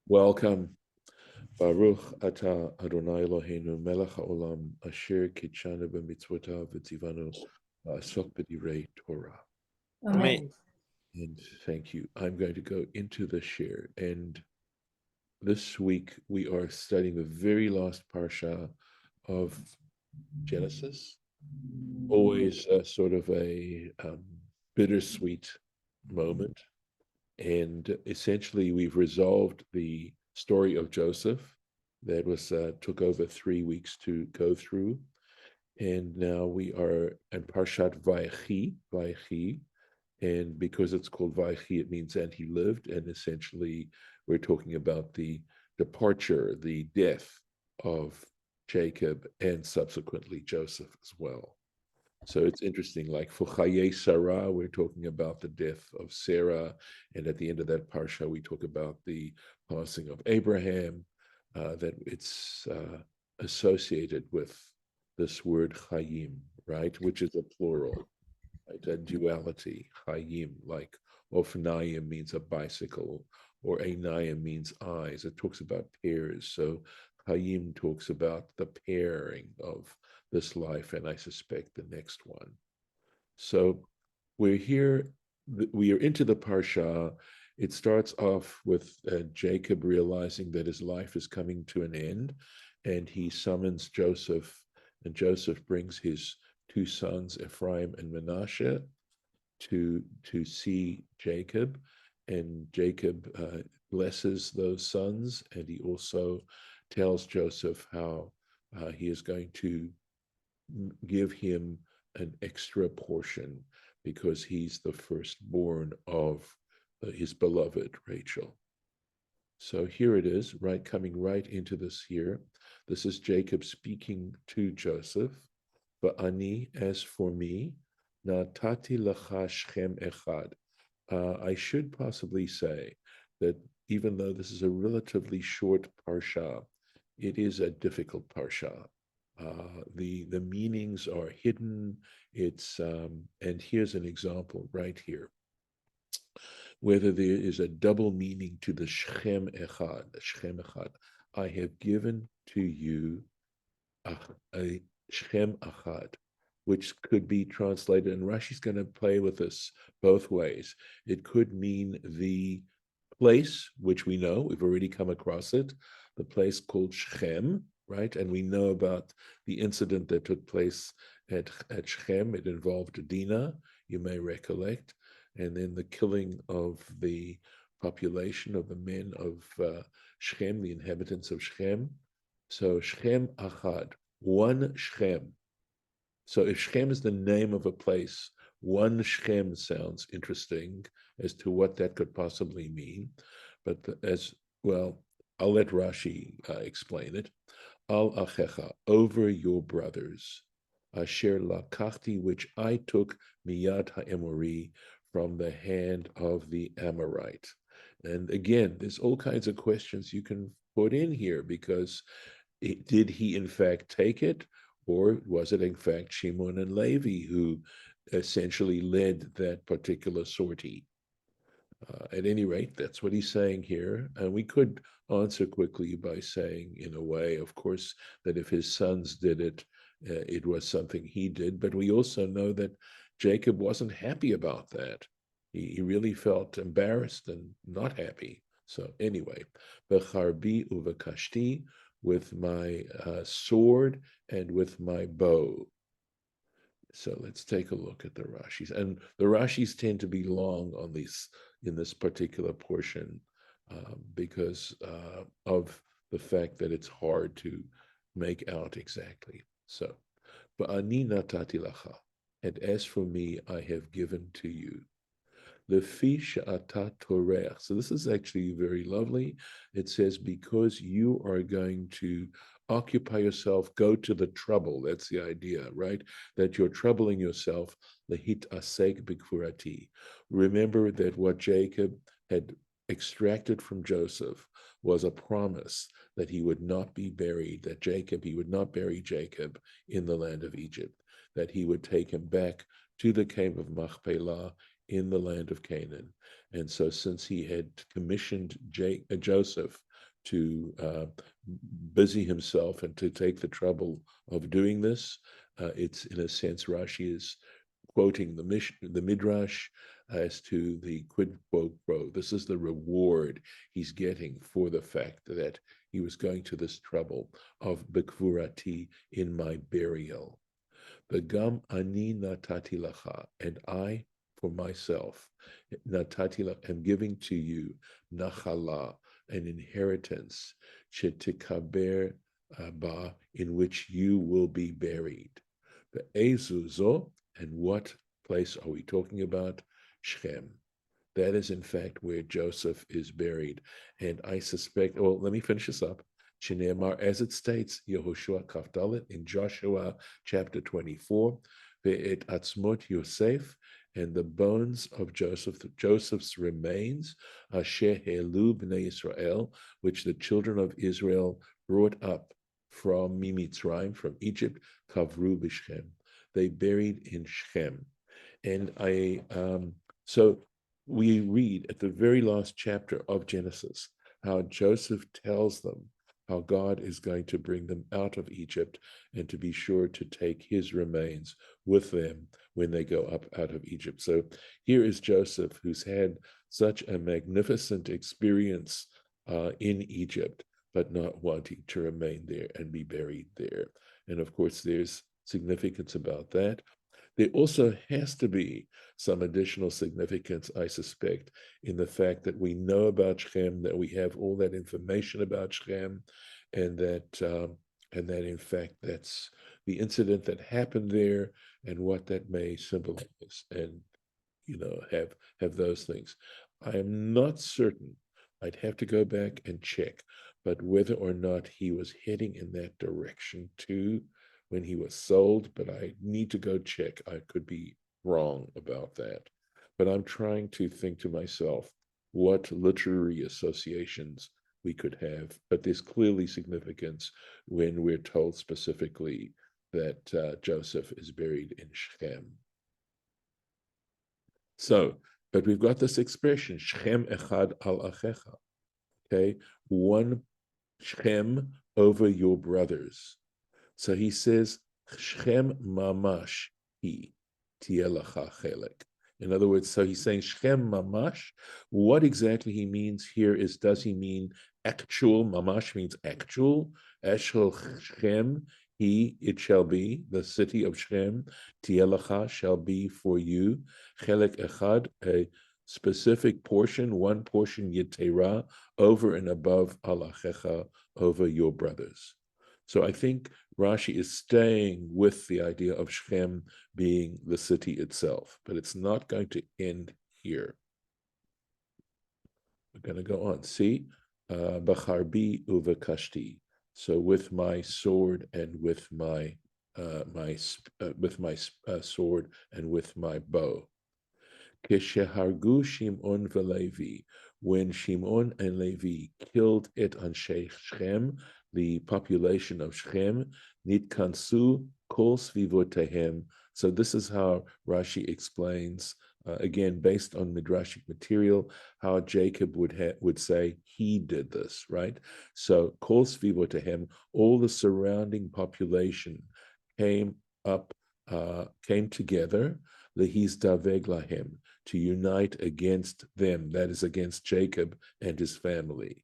Welcome. Baruch atah Adonai Eloheinu melech haolam asher kitshanu b'mitzvotav v'tzivanu la'asok b'divrei Torah. Amen. And thank you. I'm going to go into the share. And this week we are studying the very last parsha of Genesis. Always a sort of a bittersweet moment. And essentially, we've resolved the story of Joseph that was took over 3 weeks to go through, and now we are in Parshat vaYechi, and because it's called vaYechi, it means and he lived, and essentially we're talking about the departure, the death of Jacob, and subsequently Joseph as well. So it's interesting, like for Chaye Sarah, we're talking about the death of Sarah. And at the end of that parsha, we talk about the passing of Abraham, that it's associated with this word Chayim, right? Which is a plural, right? A duality, Chayim, like Ofnayim means a bicycle, or Einayim means eyes. It talks about pairs. So Chayim talks about the pairing of this life, and I suspect the next one. So we're here, we are into the Parsha. It starts off with Jacob realizing that his life is coming to an end, and he summons Joseph, and Joseph brings his two sons, Ephraim and Manasseh, to see Jacob, and Jacob blesses those sons, and he also tells Joseph how he is going to give him an extra portion because he's the firstborn of his beloved Rachel. So here it is, right, coming right into this here. This is Jacob speaking to Joseph. But ani, as for me, natati lecha Shechem echad. I should possibly say that even though this is a relatively short parsha, it is a difficult parsha. The meanings are hidden. It's and here's an example right here. Whether there is a double meaning to the Shechem echad, I have given to you a Shechem Achad, which could be translated, and Rashi's going to play with this both ways. It could mean the place, which we know, we've already come across it, the place called Shechem, right? And we know about the incident that took place at Shechem. It involved Dinah, you may recollect, and then the killing of the population of the men of Shechem, the inhabitants of Shechem. So Shechem Achad, one Shechem. So if Shechem is the name of a place, one Shechem sounds interesting as to what that could possibly mean. But as well, I'll let Rashi explain it. Al achecha, over your brothers, asher lakachti, which I took miyad ha'emori, from the hand of the Amorite. And again, there's all kinds of questions you can put in here because did he in fact take it, or was it in fact Shimon and Levi who essentially led that particular sortie? At any rate, that's what he's saying here. And we could answer quickly by saying, in a way, of course, that if his sons did it, it was something he did. But we also know that Jacob wasn't happy about that. He really felt embarrassed and not happy. So anyway, Becharbi uvakashti, with my sword and with my bow. So let's take a look at the Rashis. And the Rashis tend to be long on these in this particular portion because of the fact that it's hard to make out exactly. So, Ba'ani natati lacha, and as for me, I have given to you. Lefi she'ata torech. So this is actually very lovely. It says, because you are going to occupy yourself, go to the trouble. That's the idea, right? That you're troubling yourself. Lehit asek bikfurati. Remember that what Jacob had extracted from Joseph was a promise that he would not be buried, he would not bury Jacob in the land of Egypt, that he would take him back to the cave of Machpelah in the land of Canaan. And so since he had commissioned Joseph busy himself and to take the trouble of doing this. It's, in a sense, Rashi is quoting the Midrash as to the quid pro quo. This is the reward he's getting for the fact that he was going to this trouble of bekvurati, in my burial. V'gam ani natati lacha, and I, for myself, natati lacha, am giving to you nachala, an inheritance, shetikaber ba, in which you will be buried. Ve'ezuzo, and what place are we talking about? Shechem. That is, in fact, where Joseph is buried. And I suspect, well, let me finish this up. Shine'emar, as it states, Yehoshua Kafdalit in Joshua chapter 24, Ve'et atzmot Yosef, and the bones of Joseph's remains, Asher Helu b'nei Israel, which the children of Israel brought up from Mimitzrayim, from Egypt, Kavru b'Shechem. They buried in Shechem. And so we read at the very last chapter of Genesis how Joseph tells them how God is going to bring them out of Egypt and to be sure to take his remains with them when they go up out of Egypt. So here is Joseph, who's had such a magnificent experience in Egypt, but not wanting to remain there and be buried there. And of course, there's significance about that. There also has to be some additional significance, I suspect, in the fact that we know about Shechem, that we have all that information about Shechem, and that in fact that's the incident that happened there and what that may symbolize, and have those things. I am not certain. I'd have to go back and check, but whether or not he was heading in that direction too when he was sold, but I need to go check. I could be wrong about that. But I'm trying to think to myself what literary associations we could have. But there's clearly significance when we're told specifically that Joseph is buried in Shechem. So, but we've got this expression, Shechem echad al achecha, okay? One Shechem over your brothers. So he says, Shechem mamash hi tieh lecha chelek. In other words, so he's saying Shechem mamash. What exactly he means here is, does he mean actual? Mamash means actual. Eshel Shechem, it shall be, the city of Shechem, tieh lecha, shall be for you. Chelek echad, a specific portion, one portion yetera, over and above alachecha, over your brothers. So I think Rashi is staying with the idea of Shechem being the city itself, but it's not going to end here. We're going to go on. See, Bacharbi uvekashti. So with my sword and with my sword and with my bow. Keshehargu Shimon v'Levi, when Shimon and Levi killed et Anshe Shechem, the population of Shechem, nitkansu kol svivotehem. So this is how Rashi explains, again, based on Midrashic material, how Jacob would say he did this, right? So kol svivotehem, all the surrounding population came together, lehizdaveg lahem, to unite against them, that is against Jacob and his family.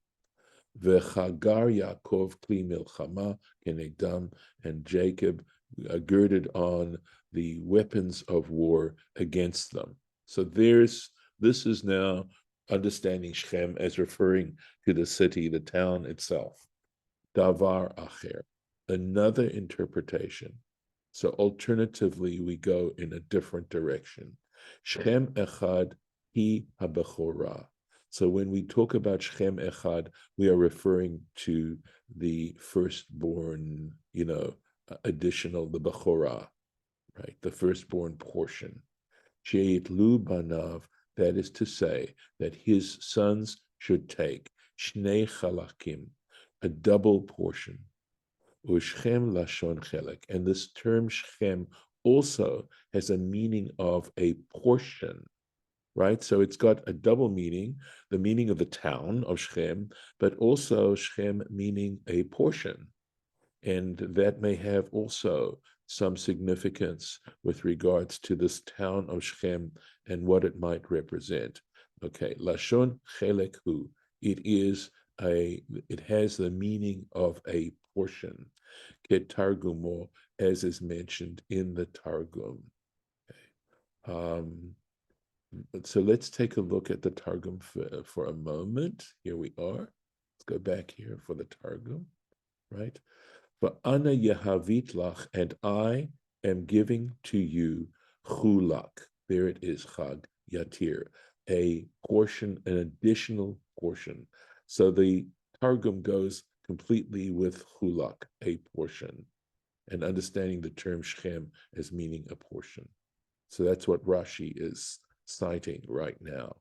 V'chagar Yaakov kli milchama kenegdam, and Jacob girded on the weapons of war against them. So this is now understanding Shechem as referring to the city, the town itself. Davar acher, another interpretation. So alternatively, we go in a different direction. Shechem echad hi habechorah. So when we talk about Shechem echad, we are referring to the firstborn, additional, the bechorah, right? The firstborn portion. Sheitlu banav, that is to say that his sons should take shnei chalakim, a double portion. Ushchem lashon chelek, and this term Shechem also has a meaning of a portion. right? So it's got a double meaning, the meaning of the town of Shechem, but also Shechem meaning a portion. And that may have also some significance with regards to this town of Shechem and what it might represent. Okay, Lashon Chelek Hu. It has the meaning of a portion. Ketargumo, as is mentioned in the Targum. So let's take a look at the Targum for a moment. Here we are. Let's go back here for the Targum, right? But Ana Yehavit Lach, and I am giving to you Chulak. There it is, Chag Yatir, a portion, an additional portion. So the Targum goes completely with Chulak, a portion, and understanding the term Shechem as meaning a portion. So that's what Rashi is citing right now.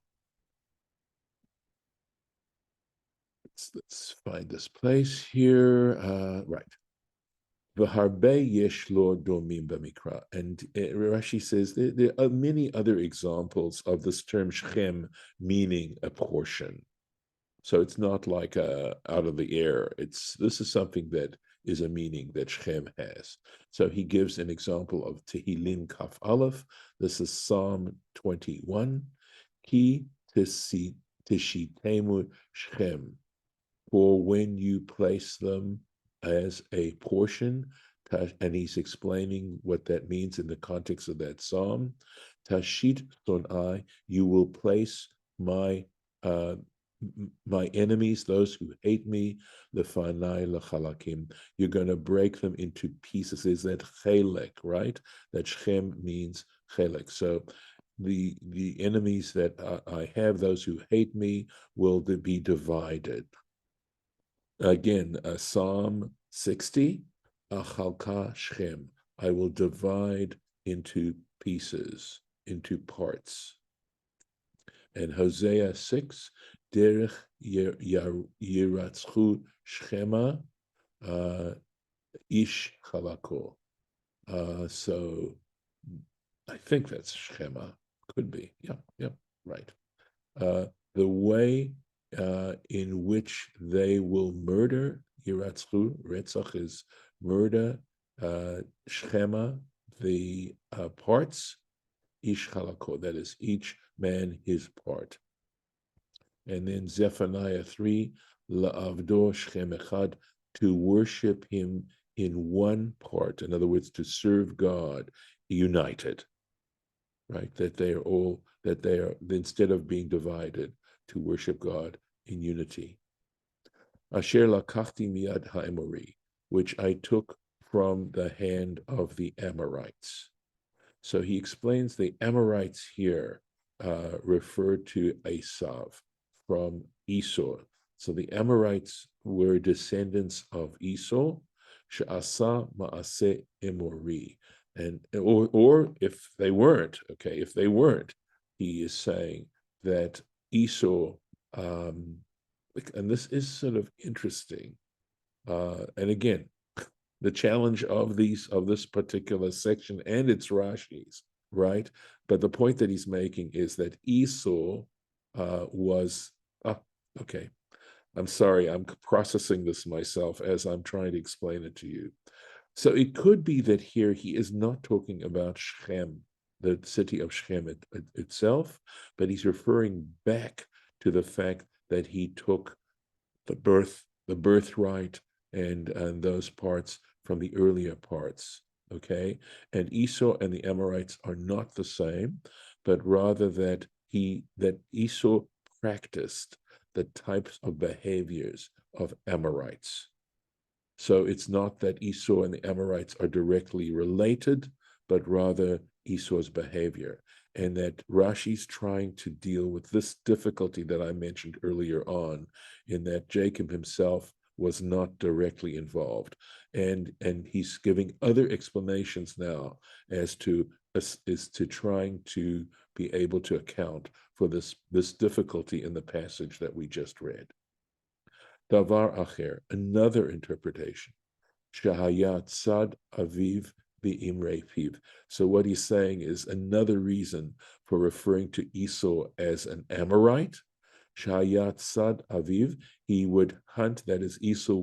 Let's find this place here. Right. V'harbe yesh lo domim b'mikra. And Rashi says there are many other examples of this term Shechem meaning a portion. So it's not like out of the air. This is something that is a meaning that Shechem has. So he gives an example of Tehillim Kaf Aleph. This is Psalm 21. Ki tishitemu Shechem. For when you place them as a portion, and he's explaining what that means in the context of that psalm. Tashit sonai, you will place my enemies, those who hate me, the fanai lachalakim. You're going to break them into pieces. Is that chelek, right? That Shechem means chelek. So the enemies that I have, those who hate me, will be divided. Again, Psalm 60, Achalka Shechem, I will divide into pieces, into parts. And Hosea 6, Derech Yiratzchu Shechema, Ish Chalako. So I think that's Shechema. Could be. Yeah, right. The way in which they will murder, Yiratzchu, Retzach is murder, Shechema, the parts, Ish Chalako, that is each man his part. And then Zephaniah 3, La'avdo Shechem Echad, to worship him in one part, in other words, to serve God united, right? That they are, instead of being divided, to worship God in unity. Asher lakachti miyad ha'emori, which I took from the hand of the Amorites. So he explains the Amorites here refer to Esav from Esau. So the Amorites were descendants of Esau, she'asa ma'aseh emori. And or if they weren't, he is saying that Esau, and this is sort of interesting. And again, the challenge of this particular section and its Rashis, right? But the point that he's making is that Esau was okay. I'm sorry, I'm processing this myself as I'm trying to explain it to you. So it could be that here he is not talking about Shechem, the city of Shechem itself, but he's referring back to the fact that he took the birthright, and those parts from the earlier parts, okay? And Esau and the Amorites are not the same, but rather that Esau practiced the types of behaviors of Amorites. So it's not that Esau and the Amorites are directly related, but rather Esau's behavior. And that Rashi's trying to deal with this difficulty that I mentioned earlier on, in that Jacob himself was not directly involved. And he's giving other explanations now as to trying to be able to account for this difficulty in the passage that we just read. Davar acher, another interpretation. Shahayat Sad Aviv Imre Piv. So what he's saying is another reason for referring to Esau as an Amorite. Shayat Sad Aviv, he would hunt, that is, Esau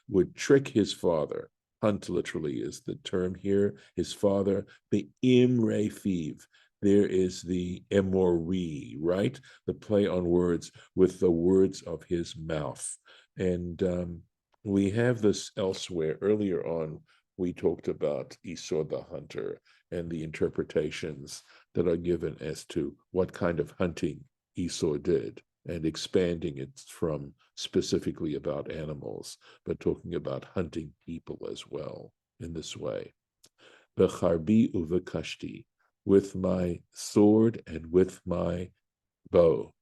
would trick his father. Hunt literally is the term here, his father, Imre Piv. There is the emori, right? The play on words with the words of his mouth. And we have this elsewhere. Earlier on, we talked about Esau the hunter and the interpretations that are given as to what kind of hunting Esau did, and expanding it from specifically about animals, but talking about hunting people as well in this way. Becharbi uvekashti, with my sword and with my bow.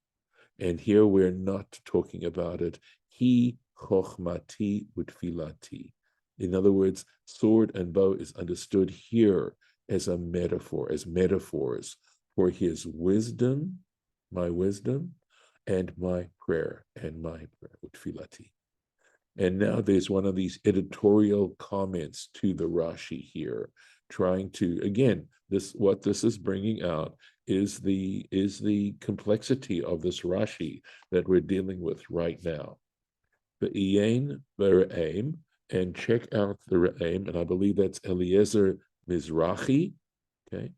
And here we're not talking about it. He chochmati utfilati. In other words, sword and bow is understood here as a metaphor, as metaphors for his wisdom, my wisdom, and my prayer, utfilati. And now there's one of these editorial comments to the Rashi here, trying to, again, what this is bringing out is the complexity of this Rashi that we're dealing with right now. Ve'ein ve're'aim, and check out the Re'aim, and I believe that's Eliezer Mizrahi, okay,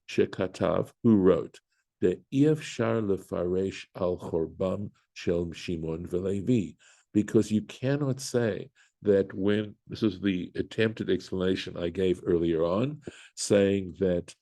Shekatav, who wrote, the Efshar lefaresh al chorbam shel Shimon veLevi, because you cannot say that when, this is the attempted explanation I gave earlier on, saying that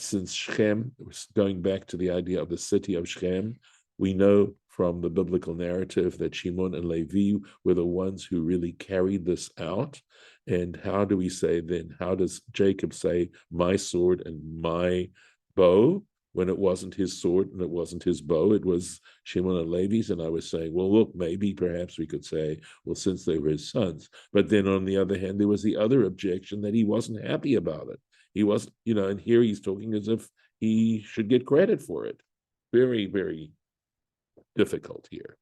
since Shechem, going back to the idea of the city of Shechem, we know from the biblical narrative that Shimon and Levi were the ones who really carried this out. And how do we say then, how does Jacob say, my sword and my bow, when it wasn't his sword and it wasn't his bow, it was Shimon and Levi's? And I was saying, well, look, maybe perhaps we could say, well, since they were his sons. But then on the other hand, there was the other objection that he wasn't happy about it. He wasn't, and here he's talking as if he should get credit for it. Very, very difficult here.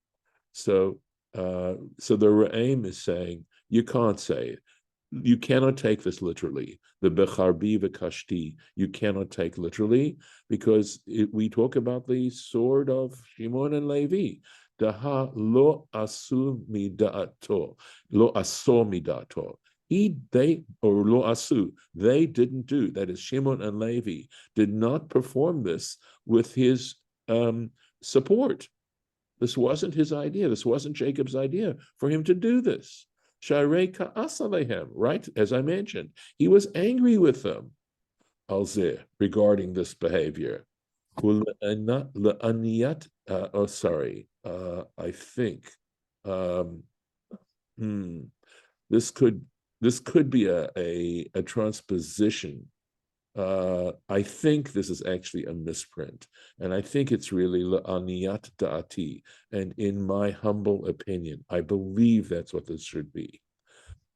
So the Re'aim is saying, you can't say it. You cannot take this literally. The Becharbi v'Kashti, you cannot take literally, because we talk about the sword of Shimon and Levi. Daha lo asu midato, lo aso midato. Lo asu, they didn't do, that is, Shimon and Levi did not perform this with his support. This wasn't his idea. This wasn't Jacob's idea for him to do this. Sharei ka'as alehem, right? As I mentioned, he was angry with them. Alzeh, regarding this behavior. I think this could be a transposition. I think this is actually a misprint, and I think it's really la'aniyat da'ati. And in my humble opinion, I believe that's what this should be.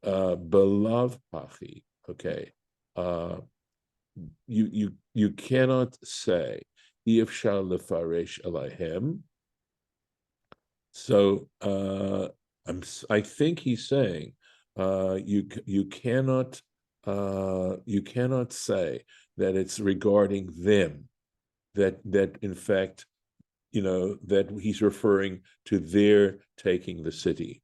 Belav pachi. Okay. You cannot say ifshar lefaresh elahem. So I think he's saying you cannot say that it's regarding them, that in fact, that he's referring to their taking the city.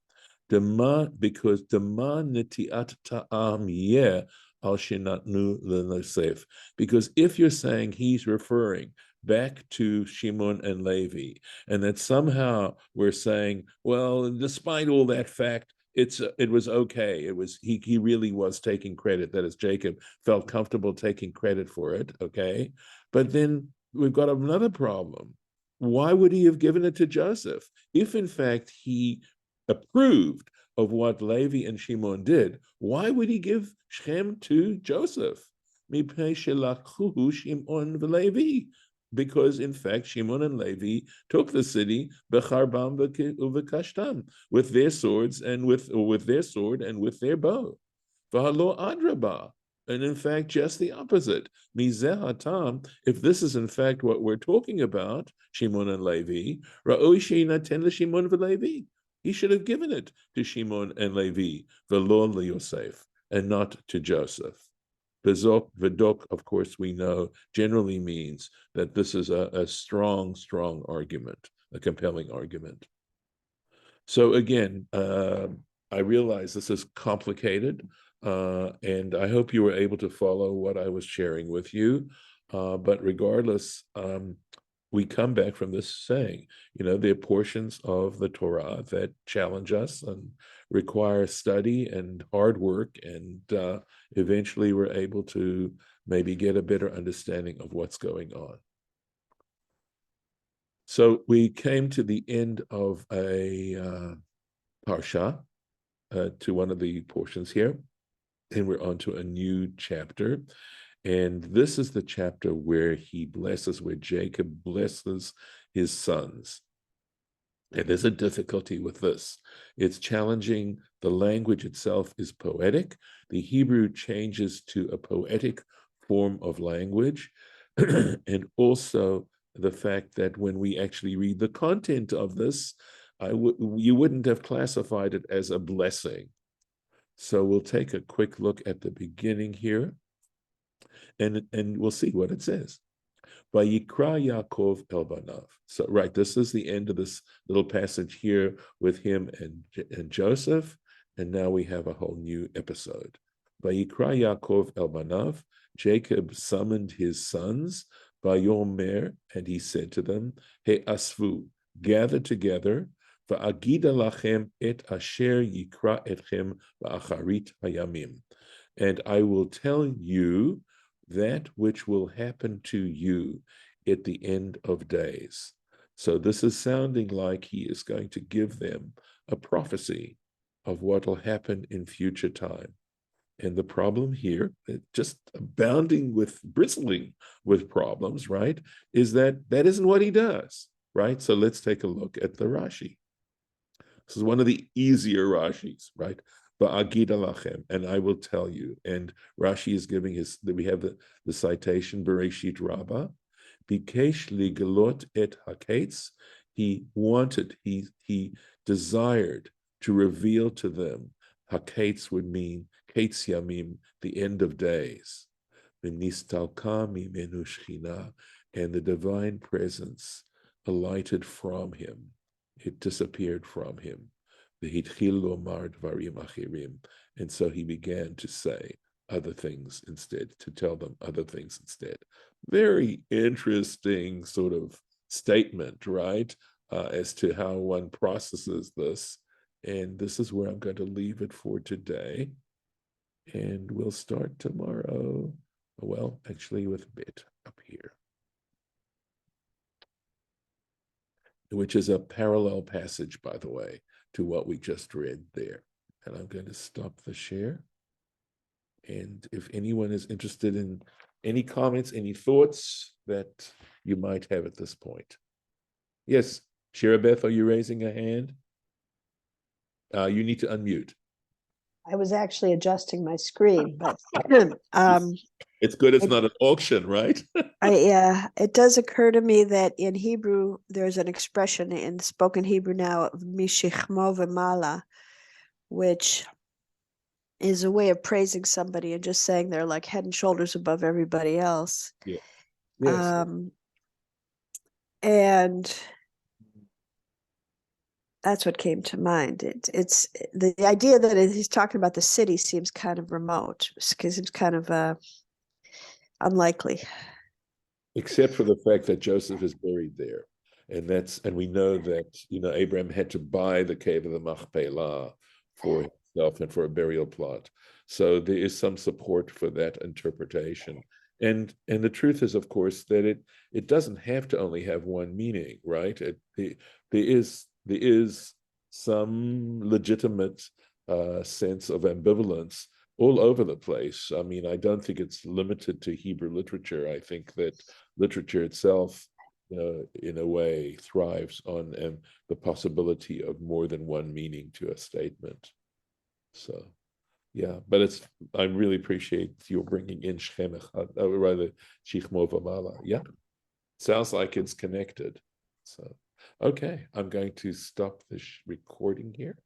Because netiat ta'am yeh al shenatnu lenosef. Because if you're saying he's referring back to Shimon and Levi, and that somehow we're saying, well, despite all that fact, it was okay. It was he really was taking credit. That is, Jacob felt comfortable taking credit for it. Okay, but then we've got another problem. Why would he have given it to Joseph if, in fact, he approved of what Levi and Shimon did? Why would he give Shechem to Joseph? Because in fact Shimon and Levi took the city becharbam uvekashtam, with their swords and with their sword and with their bow. V'halo adraba, and in fact just the opposite. Mizeh hatam, if this is in fact what we're talking about, Shimon and Levi, ra'oi sheinaten l'Shimon v'Levi. He should have given it to Shimon and Levi, v'lo liYosef. and not to Joseph. Vidok, of course, we know generally means that this is a strong argument, a compelling argument. So again, I realize this is complicated, and I hope you were able to follow what I was sharing with you. But regardless, we come back from this saying, there are portions of the Torah that challenge us and require study and hard work, and eventually we're able to maybe get a better understanding of what's going on. So we came to the end of a Parsha, to one of the portions here, and we're on to a new chapter. And this is the chapter where Jacob blesses his sons. And there's a difficulty with this. It's challenging. The language itself is poetic. The Hebrew changes to a poetic form of language. And also the fact that when we actually read the content of this, you wouldn't have classified it as a blessing. So we'll take a quick look at the beginning here, and we'll see what it says. Vayikra Yaakov el banav. So, right, this is the end of this little passage here with him and Joseph, and now we have a whole new episode. Vayikra Yaakov el banav. Jacob summoned his sons. Vayomer, and he said to them, He asvu, gather together. Va'agida lachem et asher yikra etchem va'acharit hayamim. And I will tell you that which will happen to you at the end of days. So this is sounding like he is going to give them a prophecy of what will happen in future time. And the problem here, just bristling with problems, right, is that isn't what he does, right? So let's take a look at the Rashi. This is one of the easier Rashis, right? Ba'agida lachem, and I will tell you. And Rashi is giving we have the citation, Bereshit Rabbah, Bikesh ligelot et haketz. He desired to reveal to them. Haketz would mean Ketz Yamim, the end of days. V'nistalka mimenu shchina, and the divine presence alighted from him. It disappeared from him. V'hitchil lomar dvarim achirim, and so he began to say other things instead, to tell them other things instead. Very interesting sort of statement, right, as to how one processes this. And this is where I'm going to leave it for today. And we'll start tomorrow. Well, actually with bit up here, which is a parallel passage, by the way, to what we just read there. And I'm going to stop the share. And if anyone is interested in any comments, any thoughts that you might have at this point. Yes, Shirabeth, are you raising a hand? You need to unmute. I was actually adjusting my screen, but it's good it's not an auction, right? It does occur to me that in Hebrew, there's an expression in spoken Hebrew now of mishechmo v'mala, which is a way of praising somebody and just saying they're like head and shoulders above everybody else. Yeah. Yes. And that's what came to mind. It's the idea that he's talking about the city seems kind of remote, because it's kind of unlikely. Except for the fact that Joseph is buried there. And we know that, Abraham had to buy the cave of the Machpelah for himself and for a burial plot. So there is some support for that interpretation. And the truth is, of course, that it doesn't have to only have one meaning, right? There is some legitimate sense of ambivalence all over the place. I mean, I don't think it's limited to Hebrew literature. I think that literature itself, in a way, thrives on the possibility of more than one meaning to a statement. So, yeah, but I really appreciate you bringing in Shechem, or rather, Shechmo v'mala. Yeah, sounds like it's connected. So, okay, I'm going to stop this recording here.